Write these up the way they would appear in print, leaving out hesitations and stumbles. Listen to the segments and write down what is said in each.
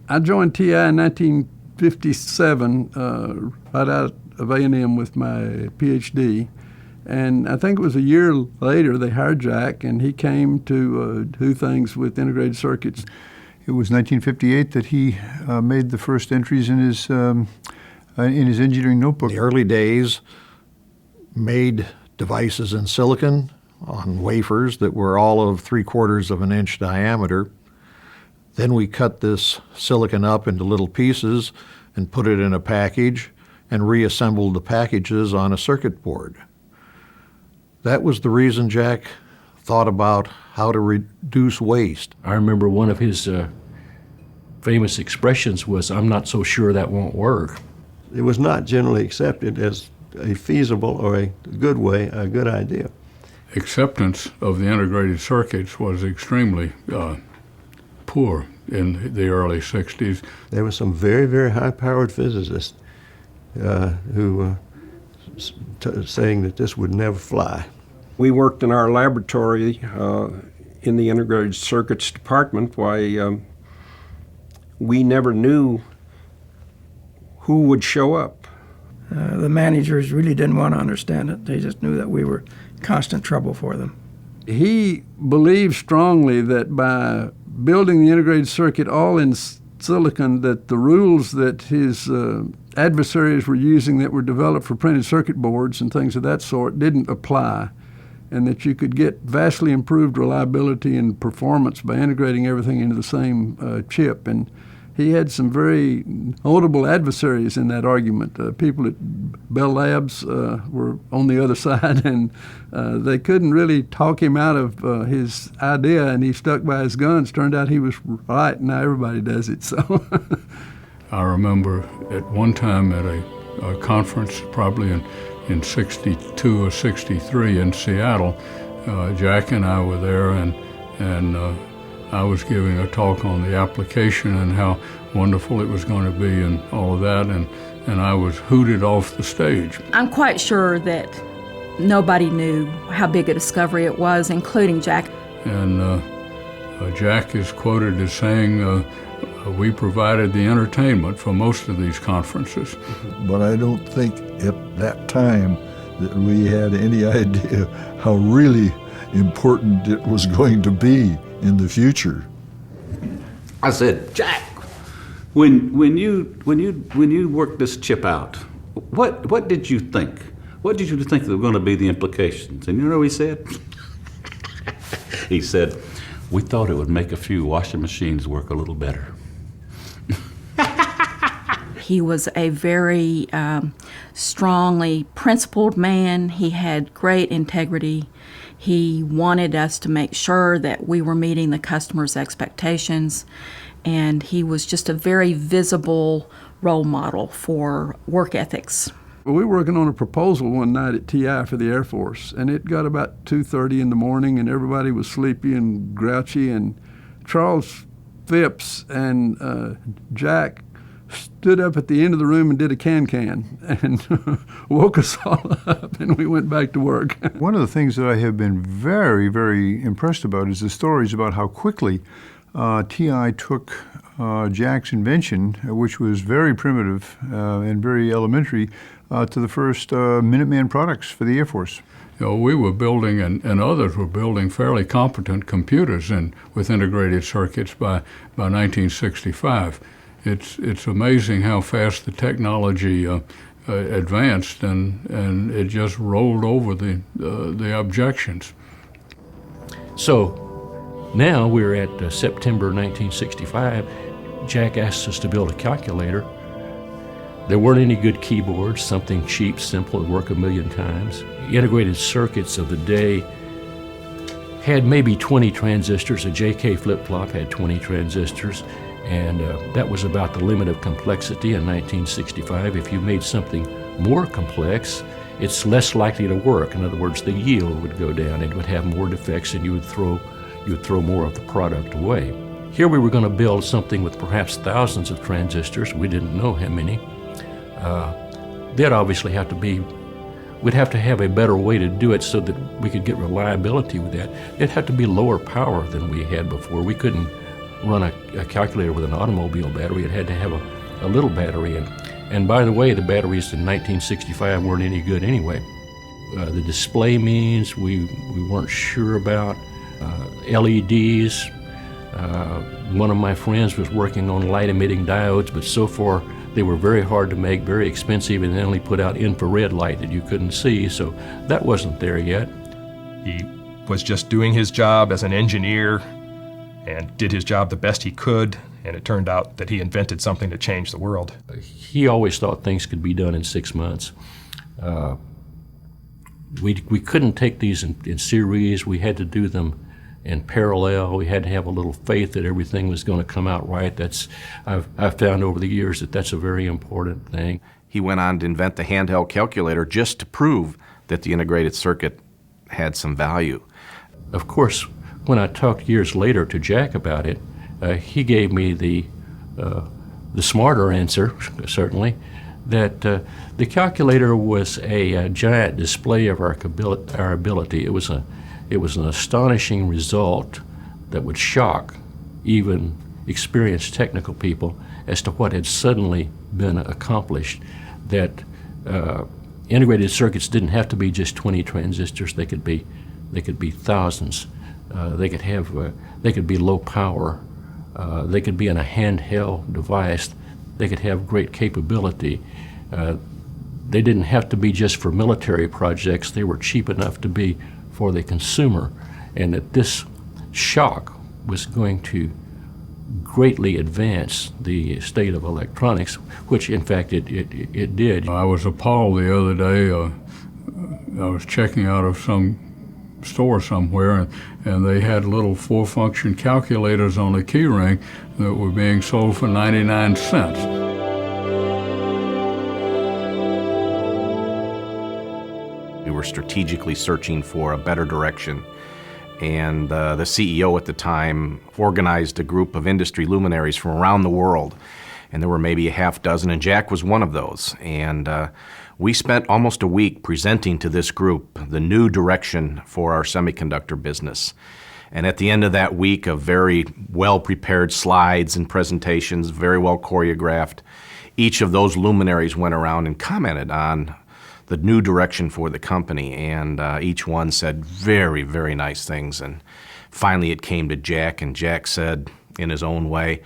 I joined TI in 1957, right out of A&M with my PhD. And I think it was a year later they hired Jack, and he came to do things with integrated circuits. It was 1958 that he made the first entries in his engineering notebook. The early days made devices in silicon on wafers that were all of 3/4 of an inch diameter. Then we cut this silicon up into little pieces and put it in a package and reassembled the packages on a circuit board. That was the reason Jack thought about how to reduce waste. I remember one of his famous expressions was, "I'm not so sure that won't work." It was not generally accepted as a feasible or a good way, a good idea. Acceptance of the integrated circuits was extremely poor in the early 60s. There were some very, very high-powered physicists who saying that this would never fly. We worked in our laboratory in the integrated circuits department. Why we never knew who would show up. The managers really didn't want to understand it. They just knew that we were constant trouble for them. He believed strongly that by building the integrated circuit all in silicon, that the rules that his adversaries were using that were developed for printed circuit boards and things of that sort didn't apply, and that you could get vastly improved reliability and performance by integrating everything into the same chip. And he had some very notable adversaries in that argument. People at Bell Labs were on the other side, and they couldn't really talk him out of his idea, and he stuck by his guns. Turned out he was right, and now everybody does it. So, I remember at one time at a conference, probably in 62 or 63 in Seattle, Jack and I were there, and I was giving a talk on the application and how wonderful it was going to be and all of that, and I was hooted off the stage. I'm quite sure that nobody knew how big a discovery it was, including Jack. And Jack is quoted as saying, we provided the entertainment for most of these conferences. But I don't think at that time that we had any idea how really important it was going to be in the future. I said, Jack, when you worked this chip out, what did you think? What did you think were going to be the implications? And you know what he said? He said, we thought it would make a few washing machines work a little better. He was a very strongly principled man. He had great integrity. He wanted us to make sure that we were meeting the customer's expectations, and he was just a very visible role model for work ethics. We were working on a proposal one night at TI for the Air Force, and it got about 2:30 in the morning, and everybody was sleepy and grouchy, and Charles Phipps and Jack stood up at the end of the room and did a can-can and woke us all up, and we went back to work. One of the things that I have been very, very impressed about is the stories about how quickly TI took Jack's invention, which was very primitive and very elementary, to the first Minuteman products for the Air Force. You know, we were building, and others were building fairly competent computers with integrated circuits by 1965. It's amazing how fast the technology advanced, and it just rolled over the objections. So now we're at September 1965. Jack asked us to build a calculator. There weren't any good keyboards, something cheap, simple, would work a million times. Integrated circuits of the day had maybe 20 transistors. A JK flip-flop had 20 transistors, and that was about the limit of complexity in 1965. If you made something more complex, it's less likely to work. In other words, the yield would go down, it would have more defects, and you would throw more of the product away. Here we were going to build something with perhaps thousands of transistors. We didn't know how many. They'd obviously have to be, we'd have to have a better way to do it so that we could get reliability with that. It'd have to be lower power than we had before. We couldn't run a calculator with an automobile battery. It had to have a little battery. And by the way, the batteries in 1965 weren't any good anyway. The display means we weren't sure about. LEDs. One of my friends was working on light-emitting diodes, but so far they were very hard to make, very expensive, and they only put out infrared light that you couldn't see, so that wasn't there yet. He was just doing his job as an engineer and did his job the best he could, and it turned out that he invented something to change the world. He always thought things could be done in 6 months. We couldn't take these in series. We had to do them in parallel. We had to have a little faith that everything was going to come out right. I've found over the years that that's a very important thing. He went on to invent the handheld calculator just to prove that the integrated circuit had some value. Of course, when I talked years later to Jack about it, he gave me the smarter answer, certainly, that the calculator was a giant display of our ability. It was an astonishing result that would shock even experienced technical people as to what had suddenly been accomplished, that integrated circuits didn't have to be just 20 transistors. They could be thousands. They could be low power. They could be in a handheld device. They could have great capability. They didn't have to be just for military projects. They were cheap enough to be for the consumer, and that this shock was going to greatly advance the state of electronics, which in fact it did. I was appalled the other day. I was checking out of some store somewhere, and they had little 4-function calculators on the key ring that were being sold for 99 cents. We were strategically searching for a better direction, and the CEO at the time organized a group of industry luminaries from around the world, and there were maybe a half dozen, and Jack was one of those. And we spent almost a week presenting to this group the new direction for our semiconductor business. And at the end of that week of very well-prepared slides and presentations, very well choreographed, each of those luminaries went around and commented on the new direction for the company, and each one said very, very nice things. And finally it came to Jack, and Jack said in his own way,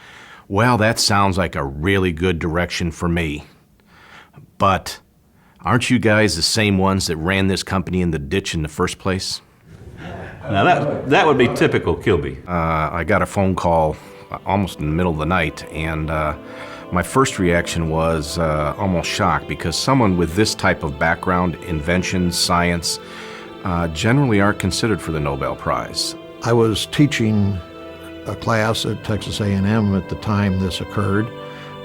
"Well, that sounds like a really good direction for me. But aren't you guys the same ones that ran this company in the ditch in the first place?" Now that would be typical Kilby. I got a phone call almost in the middle of the night, and my first reaction was almost shock, because someone with this type of background, invention, science, generally aren't considered for the Nobel Prize. I was teaching a class at Texas A&M at the time this occurred,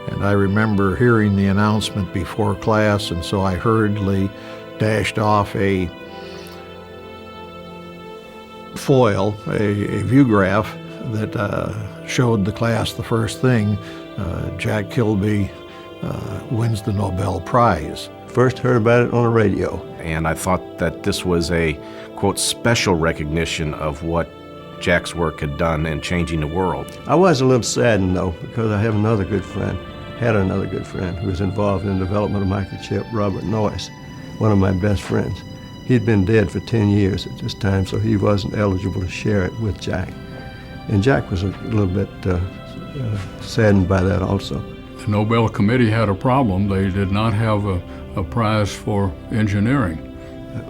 and I remember hearing the announcement before class, and so I hurriedly dashed off a foil, a view graph that showed the class the first thing: Jack Kilby wins the Nobel Prize. First heard about it on the radio. And I thought that this was a, quote, special recognition of what Jack's work had done in changing the world. I was a little saddened, though, because I had another good friend who was involved in the development of microchip, Robert Noyce, one of my best friends. He'd been dead for 10 years at this time, so he wasn't eligible to share it with Jack. And Jack was a little bit saddened by that also. The Nobel Committee had a problem. They did not have a prize for engineering.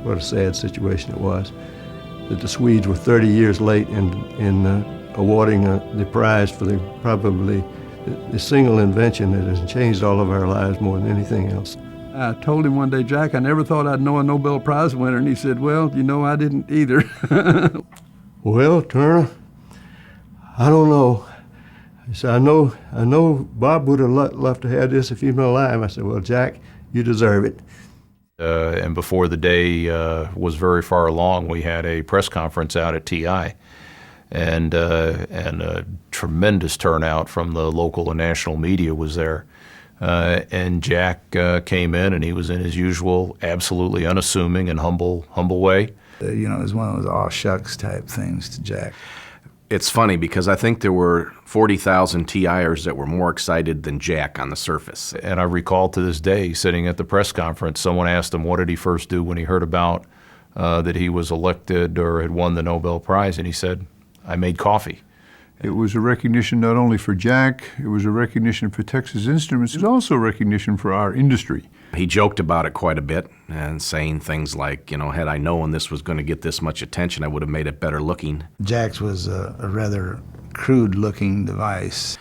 What a sad situation it was, that the Swedes were 30 years late in awarding the prize for probably the single invention that has changed all of our lives more than anything else. I told him one day, "Jack, I never thought I'd know a Nobel Prize winner." And he said, "Well, you know, I didn't either." Well, Turner, I don't know. He said, I know Bob would have loved to have this if he'd been alive. I said, "Well, Jack, you deserve it." And before the day was very far along, we had a press conference out at TI, and a tremendous turnout from the local and national media was there. And Jack came in, and he was in his usual, absolutely unassuming and humble way. It was one of those aw shucks type things to Jack. It's funny because I think there were 40,000 TIers that were more excited than Jack on the surface. And I recall to this day, sitting at the press conference, someone asked him what did he first do when he heard about that he was elected or had won the Nobel Prize, and he said, I made coffee. It was a recognition not only for Jack, it was a recognition for Texas Instruments, it was also a recognition for our industry. He joked about it quite a bit and saying things like, had I known this was going to get this much attention, I would have made it better looking. Jack's was a rather crude-looking device.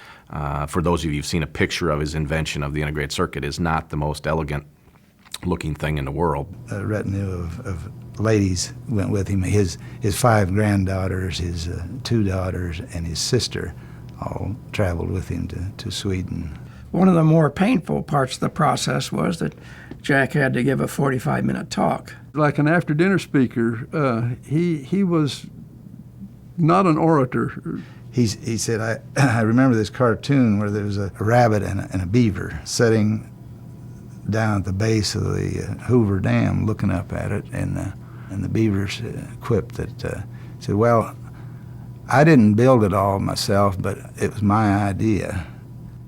For those of you who've seen a picture of his invention of the integrated circuit, is not the most elegant-looking thing in the world. A retinue of ladies went with him. His 5 granddaughters, his 2 daughters, and his sister all traveled with him to Sweden. One of the more painful parts of the process was that Jack had to give a 45-minute talk. Like an after-dinner speaker, he was not an orator. He said, I remember this cartoon where there was a rabbit and a beaver sitting down at the base of the Hoover Dam looking up at it, and the beaver quipped that, said, well, I didn't build it all myself, but it was my idea.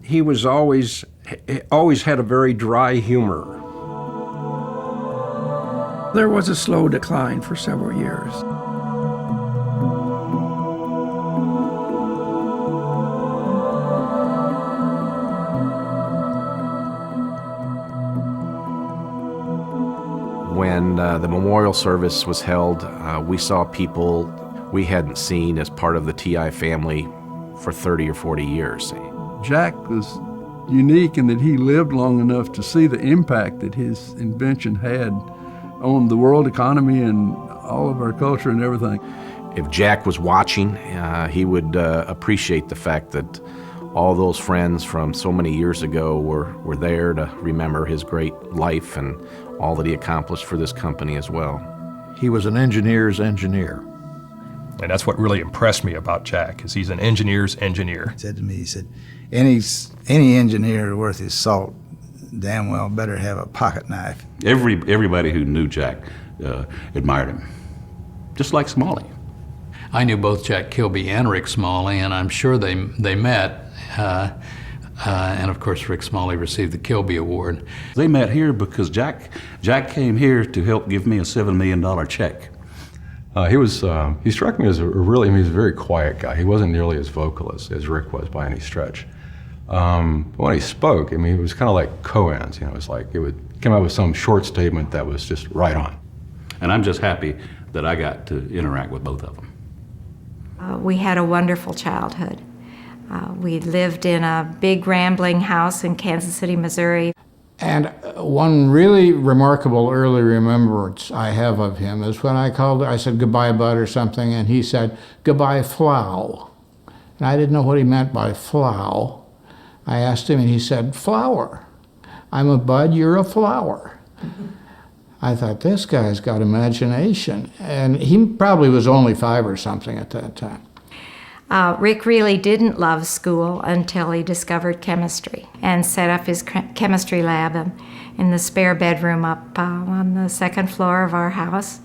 He was always had a very dry humor. There was a slow decline for several years. When the memorial service was held, we saw people we hadn't seen as part of the TI family for 30 or 40 years. Jack was unique in that he lived long enough to see the impact that his invention had on the world economy and all of our culture and everything. If Jack was watching, he would appreciate the fact that all those friends from so many years ago were there to remember his great life and all that he accomplished for this company as well. He was an engineer's engineer. And that's what really impressed me about Jack, is he's an engineer's engineer. He said to me, he said, any engineer worth his salt damn well better have a pocket knife. Everybody who knew Jack admired him, just like Smalley. I knew both Jack Kilby and Rick Smalley, and I'm sure they met. And of course, Rick Smalley received the Kilby Award. They met here because Jack came here to help give me a $7 million check. He struck me as he was a very quiet guy. He wasn't nearly as vocal as Rick was by any stretch. But when he spoke, it was kind of like koans. It was like it would come out with some short statement that was just right on. And I'm just happy that I got to interact with both of them. We had a wonderful childhood. We lived in a big rambling house in Kansas City, Missouri. And one really remarkable early remembrance I have of him is when I said goodbye, bud, or something, and he said, goodbye, Flow. And I didn't know what he meant by Flow. I asked him, and he said, flower. I'm a bud, you're a flower. I thought, this guy's got imagination. And he probably was only 5 or something at that time. Rick really didn't love school until he discovered chemistry and set up his chemistry lab in the spare bedroom up on the 2nd floor of our house,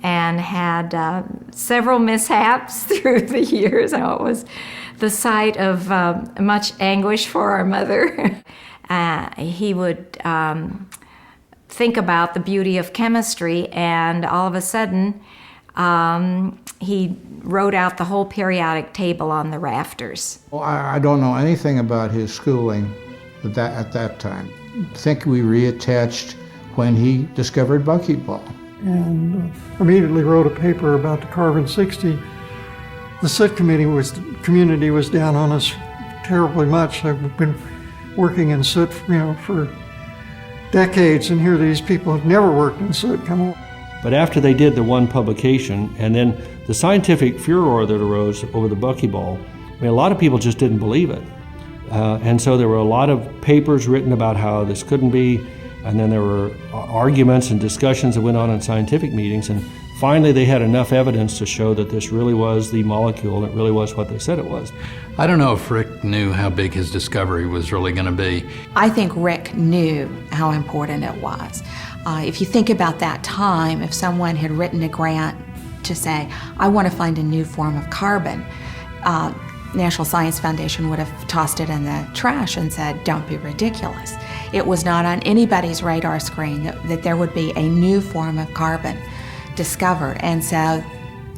and had several mishaps through the years. It was the site of much anguish for our mother. He would think about the beauty of chemistry, and all of a sudden he wrote out the whole periodic table on the rafters. Well, I don't know anything about his schooling at that time. I think we reattached when he discovered buckyball. And immediately wrote a paper about the carbon-60. The soot community was down on us terribly much. I've been working in soot, for decades, and here these people have never worked in soot come on. But after they did the one publication, and then the scientific furor that arose over the buckyball, a lot of people just didn't believe it. And so there were a lot of papers written about how this couldn't be, and then there were arguments and discussions that went on in scientific meetings, and finally they had enough evidence to show that this really was the molecule, and it really was what they said it was. I don't know if Rick knew how big his discovery was really going to be. I think Rick knew how important it was. If you think about that time, if someone had written a grant to say, I want to find a new form of carbon, National Science Foundation would have tossed it in the trash and said, don't be ridiculous. It was not on anybody's radar screen that there would be a new form of carbon discovered. And so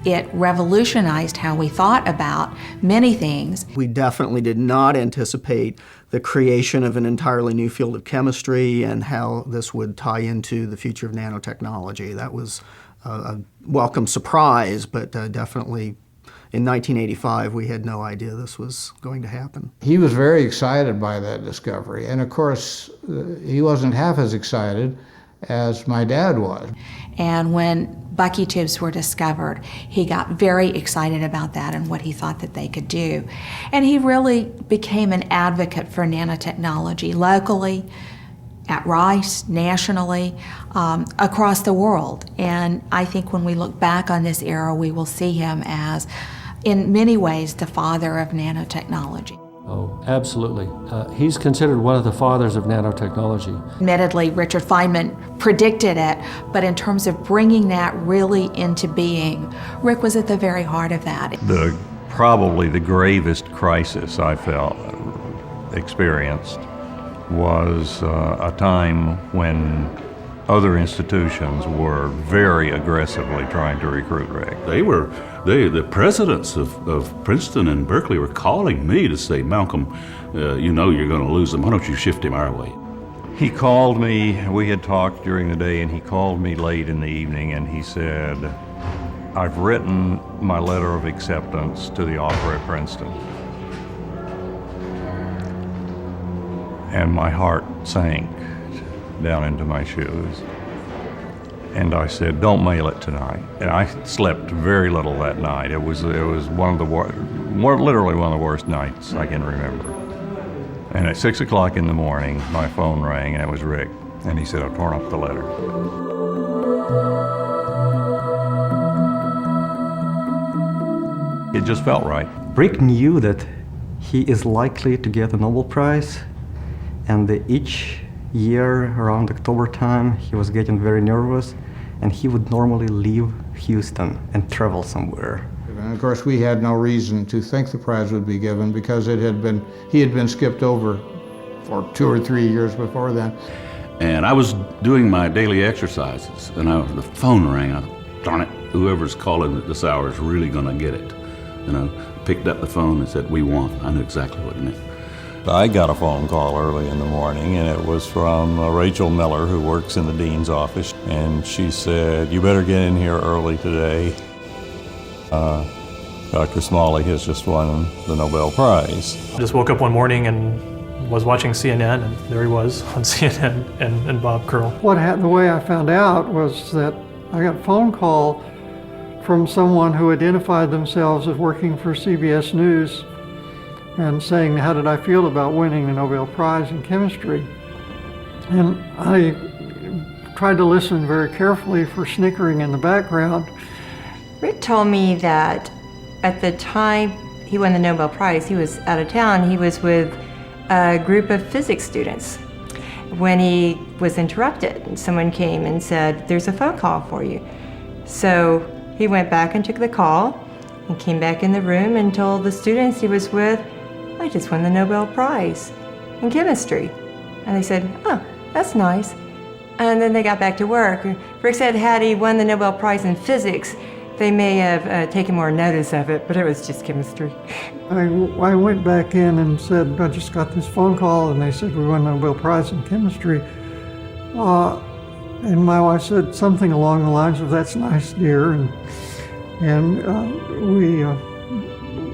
it revolutionized how we thought about many things. We definitely did not anticipate the creation of an entirely new field of chemistry and how this would tie into the future of nanotechnology. That was a welcome surprise, but definitely in 1985, we had no idea this was going to happen. He was very excited by that discovery, and of course, he wasn't half as excited as my dad was. And when Bucky tubes were discovered, he got very excited about that and what he thought that they could do. And he really became an advocate for nanotechnology locally, at Rice, nationally, across the world. And I think when we look back on this era, we will see him as, in many ways, the father of nanotechnology. Oh, absolutely. He's considered one of the fathers of nanotechnology. Admittedly, Richard Feynman predicted it, but in terms of bringing that really into being, Rick was at the very heart of that. Probably the gravest crisis I experienced was a time when other institutions were very aggressively trying to recruit Rick. The presidents of Princeton and Berkeley were calling me to say, Malcolm, you know you're going to lose him. Why don't you shift him our way? He called me, we had talked during the day, and he called me late in the evening and he said, I've written my letter of acceptance to the offer at Princeton. And my heart sank down into my shoes. And I said, don't mail it tonight. And I slept very little that night. It was one of the literally one of the worst nights I can remember. And at 6 o'clock in the morning, my phone rang and it was Rick. And he said, I've torn up the letter. It just felt right. Rick knew that he is likely to get a Nobel Prize, and each year around October time, he was getting very nervous, and he would normally leave Houston and travel somewhere. And of course, we had no reason to think the prize would be given because he had been skipped over for 2 or 3 years before then. And I was doing my daily exercises, and the phone rang. I thought, darn it, whoever's calling at this hour is really going to get it. Picked up the phone and said, we won. I knew exactly what it meant. I got a phone call early in the morning, and it was from Rachel Miller, who works in the dean's office, and she said, you better get in here early today. Dr. Smalley has just won the Nobel Prize. I just woke up one morning and was watching CNN, and there he was on CNN and Bob Curl. The way I found out was that I got a phone call from someone who identified themselves as working for CBS News and saying, how did I feel about winning the Nobel Prize in chemistry? And I tried to listen very carefully for snickering in the background. Rick told me that at the time he won the Nobel Prize, he was out of town. He was with a group of physics students when he was interrupted. Someone came and said, there's a phone call for you. So he went back and took the call and came back in the room and told the students he was with, I just won the Nobel Prize in chemistry. And they said, oh, that's nice. And then they got back to work. Rick said had he won the Nobel Prize in physics, they may have taken more notice of it, but it was just chemistry. I went back in and said, I just got this phone call, and they said we won the Nobel Prize in chemistry. And my wife said something along the lines of, that's nice, dear.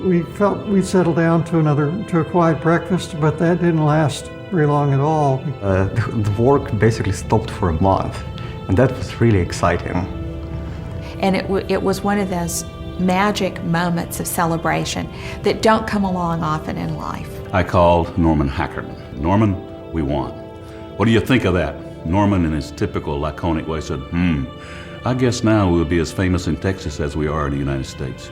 We settled down to a quiet breakfast, but that didn't last very long at all. The work basically stopped for a month, and that was really exciting. And it was one of those magic moments of celebration that don't come along often in life. I called Norman Hackerman. Norman, we won. What do you think of that? Norman, in his typical laconic way, said, I guess now we'll be as famous in Texas as we are in the United States.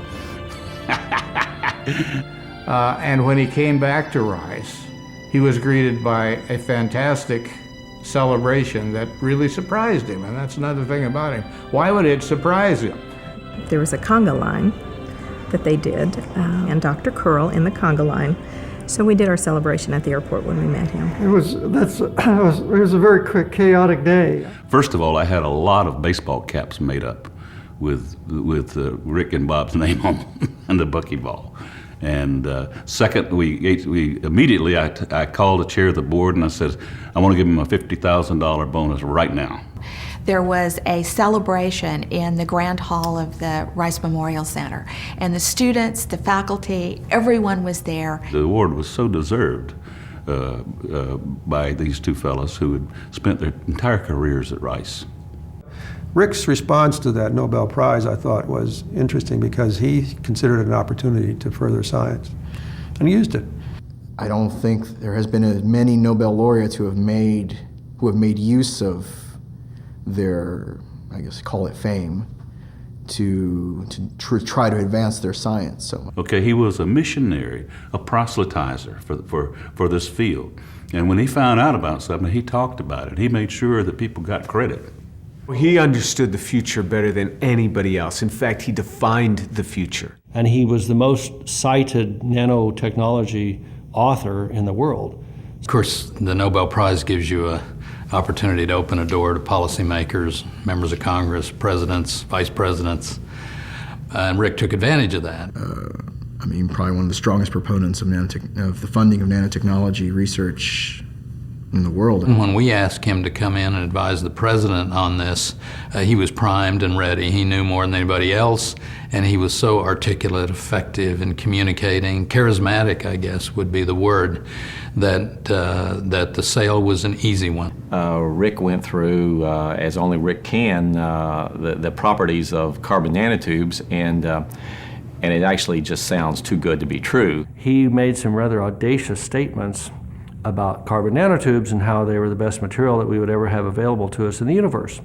And when he came back to Rice, he was greeted by a fantastic celebration that really surprised him, and that's another thing about him. Why would it surprise him? There was a conga line that they did, and Dr. Curl in the conga line. So we did our celebration at the airport when we met him. It was a very chaotic day. First of all, I had a lot of baseball caps made up with Rick and Bob's name on them and the buckyball. And second, we immediately, I called the chair of the board and I said, I want to give him a $50,000 bonus right now. There was a celebration in the Grand Hall of the Rice Memorial Center, and the students, the faculty, everyone was there. The award was so deserved by these two fellows who had spent their entire careers at Rice. Rick's response to that Nobel Prize, I thought, was interesting because he considered it an opportunity to further science, and he used it. I don't think there has been as many Nobel laureates who have made use of their, I guess, call it fame, to try to advance their science so much. Okay, he was a missionary, a proselytizer for this field. And when he found out about something, he talked about it. He made sure that people got credit. He understood the future better than anybody else. In fact, he defined the future. And he was the most cited nanotechnology author in the world. Of course, the Nobel Prize gives you an opportunity to open a door to policymakers, members of Congress, presidents, vice presidents, and Rick took advantage of that. Probably one of the strongest proponents of the funding of nanotechnology research in the world. And when we asked him to come in and advise the president on this, he was primed and ready. He knew more than anybody else, and he was so articulate, effective in communicating, charismatic, I guess would be the word, that the sale was an easy one. Rick went through, as only Rick can, the properties of carbon nanotubes, and it actually just sounds too good to be true. He made some rather audacious statements about carbon nanotubes and how they were the best material that we would ever have available to us in the universe.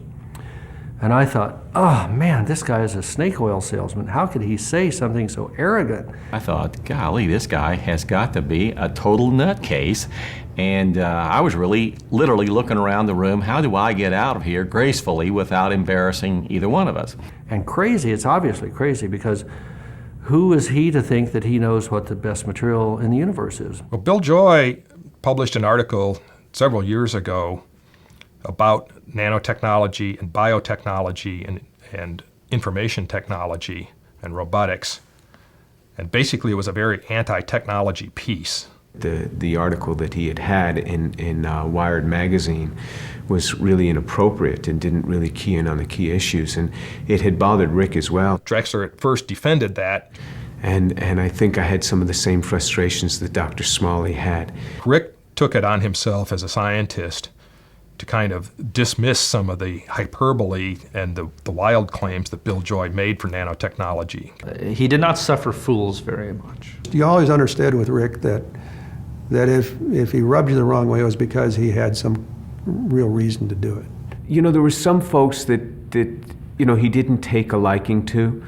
And I thought, oh man, this guy is a snake oil salesman. How could he say something so arrogant? I thought, golly, this guy has got to be a total nutcase. And I was literally looking around the room, how do I get out of here gracefully without embarrassing either one of us? And crazy, it's obviously crazy, because who is he to think that he knows what the best material in the universe is? Well, Bill Joy published an article several years ago about nanotechnology and biotechnology and information technology and robotics. And basically it was a very anti-technology piece. The article that he had in Wired magazine was really inappropriate and didn't really key in on the key issues, and it had bothered Rick as well. Drexler at first defended that. And I think I had some of the same frustrations that Dr. Smalley had. Rick took it on himself as a scientist to kind of dismiss some of the hyperbole and the wild claims that Bill Joy made for nanotechnology. He did not suffer fools very much. You always understood with Rick that if he rubbed you the wrong way, it was because he had some real reason to do it. You know, there were some folks that he didn't take a liking to.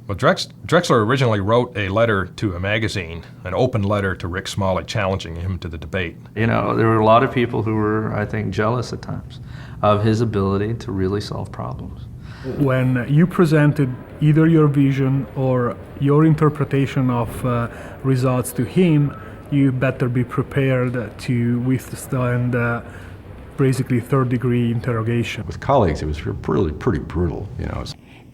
Well, Drexler originally wrote a letter to a magazine, an open letter to Rick Smalley challenging him to the debate. You know, there were a lot of people who were, I think, jealous at times of his ability to really solve problems. When you presented either your vision or your interpretation of results to him, you better be prepared to withstand basically third-degree interrogation. With colleagues, it was really pretty brutal, you know.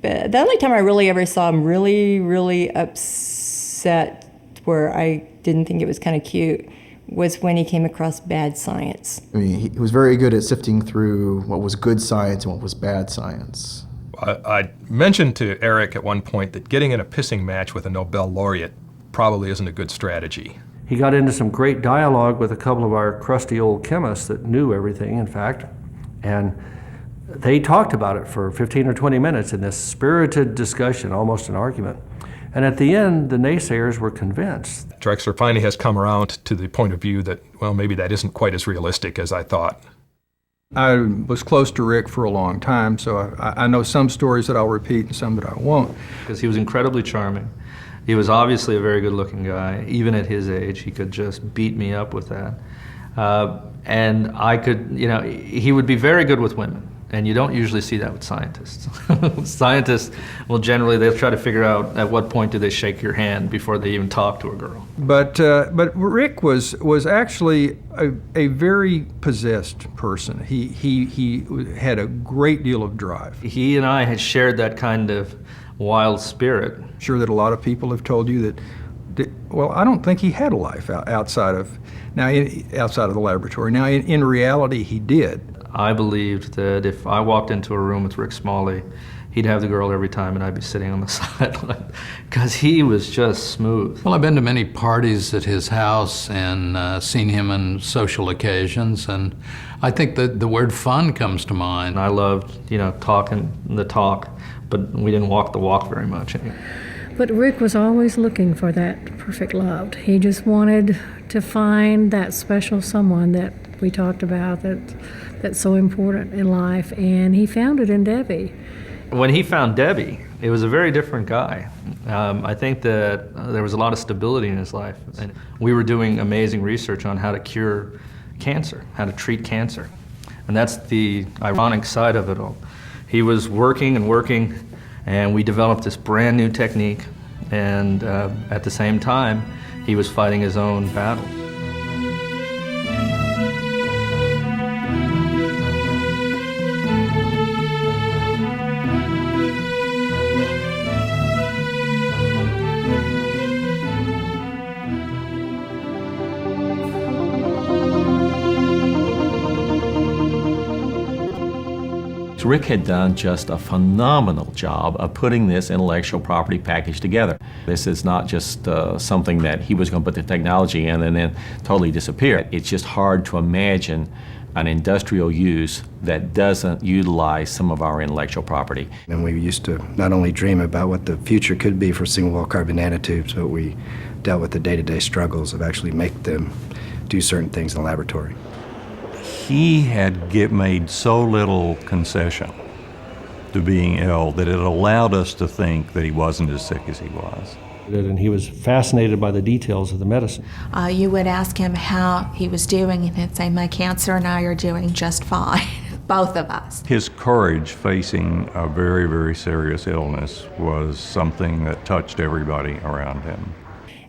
But the only time I really ever saw him really upset, where I didn't think it was kind of cute, was when he came across bad science. He was very good at sifting through what was good science and what was bad science. I mentioned to Eric at one point that getting in a pissing match with a Nobel laureate probably isn't a good strategy. He got into some great dialogue with a couple of our crusty old chemists that knew everything, in fact, and they talked about it for 15 or 20 minutes in this spirited discussion, almost an argument. And at the end, the naysayers were convinced. Drexler finally has come around to the point of view that, well, maybe that isn't quite as realistic as I thought. I was close to Rick for a long time, so I know some stories that I'll repeat and some that I won't. Because he was incredibly charming. He was obviously a very good-looking guy. Even at his age, he could just beat me up with that. And I could, he would be very good with women. And you don't usually see that with scientists. Scientists will generally, they'll try to figure out at what point do they shake your hand before they even talk to a girl. But Rick was actually a very possessed person. He had a great deal of drive. He and I had shared that kind of wild spirit. I'm sure that a lot of people have told you that, well, I don't think he had a life outside of the laboratory. Now, in reality, he did. I believed that if I walked into a room with Rick Smalley, he'd have the girl every time and I'd be sitting on the sideline because he was just smooth. Well, I've been to many parties at his house and seen him on social occasions, and I think that the word fun comes to mind. I loved, talking the talk, but we didn't walk the walk very much. But Rick was always looking for that perfect love. He just wanted to find that special someone that we talked about that's so important in life, and he found it in Debbie. When he found Debbie, it was a very different guy. I think that there was a lot of stability in his life, and we were doing amazing research on how to cure cancer, how to treat cancer. And that's the ironic side of it all. He was working, and we developed this brand new technique, and at the same time, he was fighting his own battle. Rick had done just a phenomenal job of putting this intellectual property package together. This is not just something that he was going to put the technology in and then totally disappear. It's just hard to imagine an industrial use that doesn't utilize some of our intellectual property. And we used to not only dream about what the future could be for single-wall carbon nanotubes, but we dealt with the day-to-day struggles of actually making them do certain things in the laboratory. He had made so little concession to being ill that it allowed us to think that he wasn't as sick as he was. And he was fascinated by the details of the medicine. You would ask him how he was doing, and he'd say, my cancer and I are doing just fine, both of us. His courage facing a very, very serious illness was something that touched everybody around him.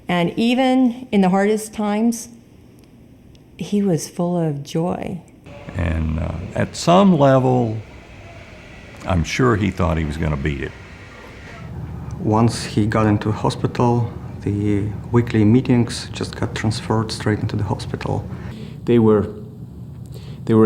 And even in the hardest times, he was full of joy. And at some level, I'm sure he thought he was going to beat it. Once he got into hospital, the weekly meetings just got transferred straight into the hospital. They were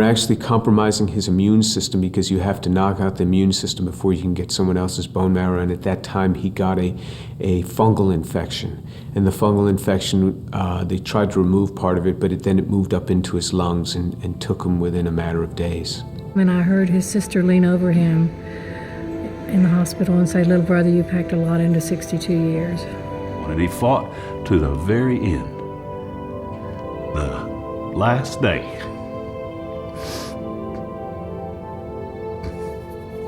actually compromising his immune system because you have to knock out the immune system before you can get someone else's bone marrow. And at that time, he got a fungal infection. And the fungal infection, they tried to remove part of it, but then it moved up into his lungs and took him within a matter of days. When I heard his sister lean over him in the hospital and say, little brother, you packed a lot into 62 years. And he fought to the very end, the last day.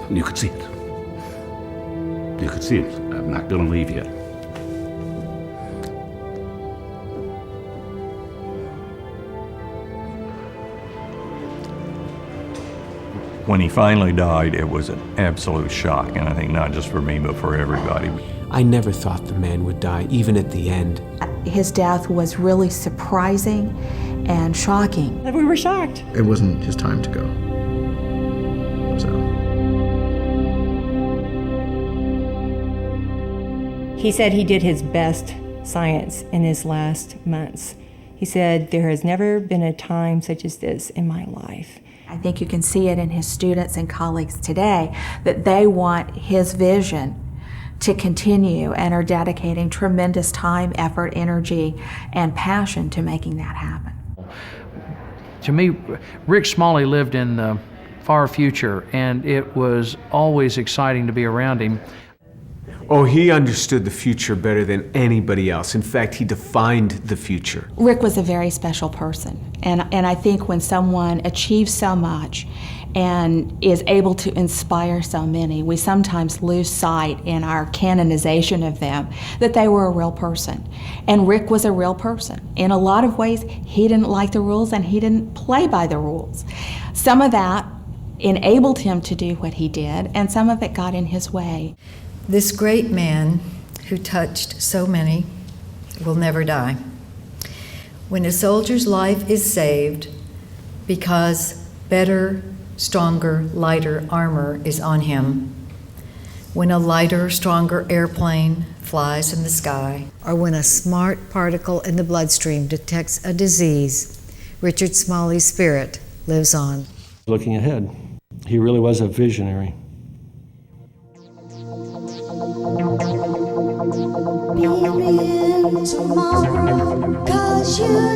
You could see it. You could see it. I'm not going to leave yet. When he finally died, it was an absolute shock, and I think not just for me, but for everybody. I never thought the man would die, even at the end. His death was really surprising and shocking. We were shocked. It wasn't his time to go. So. He said he did his best science in his last months. He said, there has never been a time such as this in my life. I think you can see it in his students and colleagues today that they want his vision to continue and are dedicating tremendous time, effort, energy, and passion to making that happen. To me, Rick Smalley lived in the far future, and it was always exciting to be around him. Oh, he understood the future better than anybody else. In fact, he defined the future. Rick was a very special person, and I think when someone achieves so much and is able to inspire so many, we sometimes lose sight in our canonization of them that they were a real person. And Rick was a real person. In a lot of ways, he didn't like the rules and he didn't play by the rules. Some of that enabled him to do what he did, and some of it got in his way. This great man who touched so many will never die. When a soldier's life is saved because better, stronger, lighter armor is on him, when a lighter, stronger airplane flies in the sky, or when a smart particle in the bloodstream detects a disease, Richard Smalley's spirit lives on. Looking ahead, he really was a visionary. Be real tomorrow, 'cause you